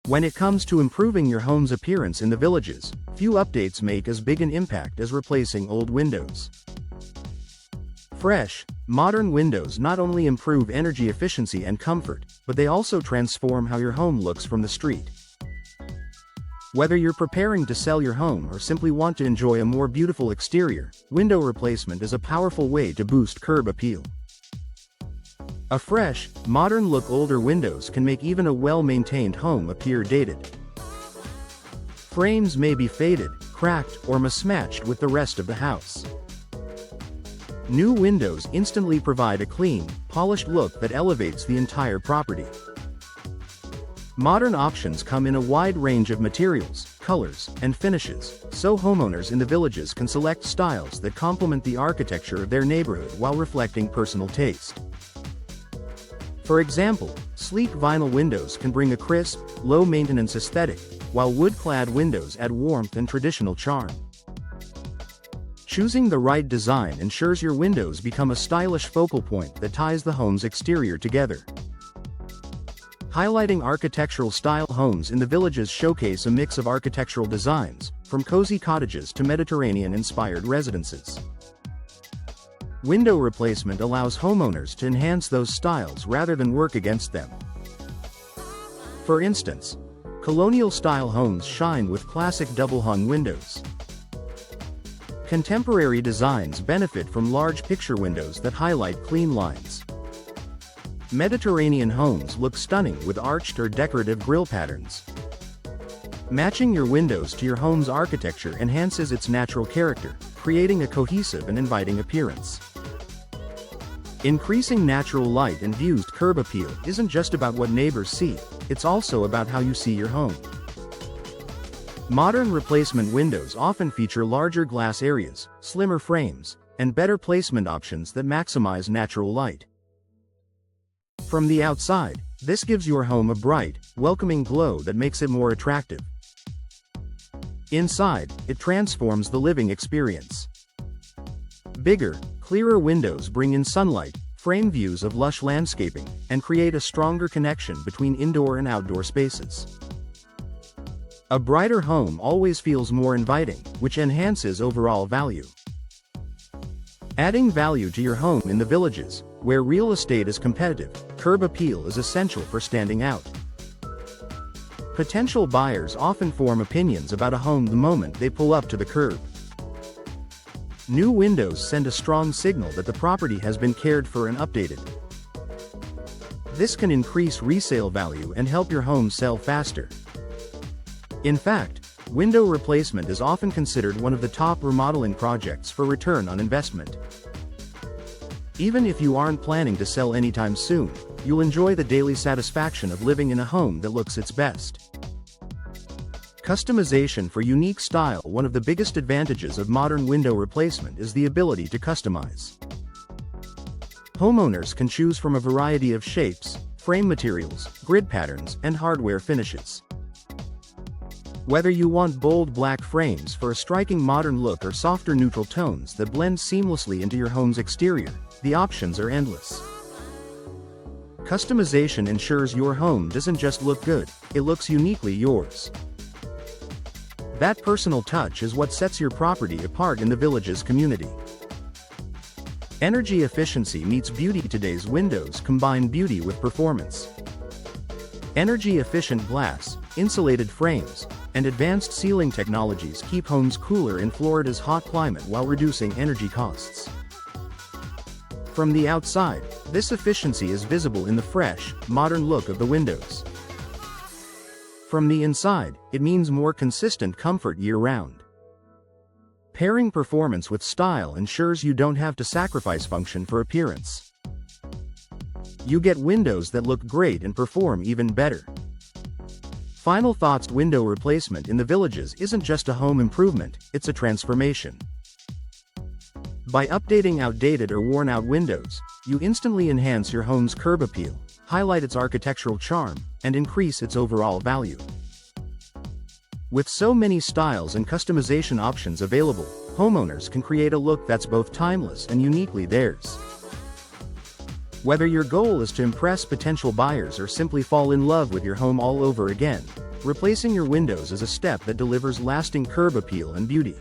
When it comes to improving your home's appearance in the villages, few updates make as big an impact as replacing old windows. Fresh, modern windows not only improve energy efficiency and comfort, but they also transform how your home looks from the street. Whether you're preparing to sell your home or simply want to enjoy a more beautiful exterior, window replacement is a powerful way to boost curb appeal. A fresh, modern look. Older windows can make even a well-maintained home appear dated. Frames may be faded, cracked, or mismatched with the rest of the house. New windows instantly provide a clean, polished look that elevates the entire property. Modern options come in a wide range of materials, colors, and finishes, so homeowners in the villages can select styles that complement the architecture of their neighborhood while reflecting personal taste. For example, sleek vinyl windows can bring a crisp, low-maintenance aesthetic, while wood-clad windows add warmth and traditional charm. Choosing the right design ensures your windows become a stylish focal point that ties the home's exterior together. Highlighting architectural style. Homes in the villages showcase a mix of architectural designs, from cozy cottages to Mediterranean-inspired residences. Window replacement allows homeowners to enhance those styles rather than work against them. For instance, colonial-style homes shine with classic double-hung windows. Contemporary designs benefit from large picture windows that highlight clean lines. Mediterranean homes look stunning with arched or decorative grille patterns. Matching your windows to your home's architecture enhances its natural character, creating a cohesive and inviting appearance. Increasing natural light and diffused curb appeal isn't just about what neighbors see, it's also about how you see your home. Modern replacement windows often feature larger glass areas, slimmer frames, and better placement options that maximize natural light. From the outside, this gives your home a bright, welcoming glow that makes it more attractive. Inside, it transforms the living experience. Bigger, clearer windows bring in sunlight, frame views of lush landscaping, and create a stronger connection between indoor and outdoor spaces. A brighter home always feels more inviting, which enhances overall value. Adding value to your home in the villages, where real estate is competitive, curb appeal is essential for standing out. Potential buyers often form opinions about a home the moment they pull up to the curb. New windows send a strong signal that the property has been cared for and updated. This can increase resale value and help your home sell faster. In fact, window replacement is often considered one of the top remodeling projects for return on investment. Even if you aren't planning to sell anytime soon, you'll enjoy the daily satisfaction of living in a home that looks its best. Customization for unique style. One of the biggest advantages of modern window replacement is the ability to customize. Homeowners can choose from a variety of shapes, frame materials, grid patterns, and hardware finishes. Whether you want bold black frames for a striking modern look or softer neutral tones that blend seamlessly into your home's exterior, the options are endless. Customization ensures your home doesn't just look good, it looks uniquely yours. That personal touch is what sets your property apart in the village's community. Energy efficiency meets beauty. Today's windows combine beauty with performance. Energy-efficient glass, insulated frames, and advanced ceiling technologies keep homes cooler in Florida's hot climate while reducing energy costs. From the outside, this efficiency is visible in the fresh, modern look of the windows. From the inside, it means more consistent comfort year-round. Pairing performance with style ensures you don't have to sacrifice function for appearance. You get windows that look great and perform even better. Final thoughts. Window replacement in the villages isn't just a home improvement, it's a transformation. By updating outdated or worn-out windows, you instantly enhance your home's curb appeal, highlight its architectural charm, and increase its overall value. With so many styles and customization options available, homeowners can create a look that's both timeless and uniquely theirs. Whether your goal is to impress potential buyers or simply fall in love with your home all over again, Replacing your windows is a step that delivers lasting curb appeal and beauty.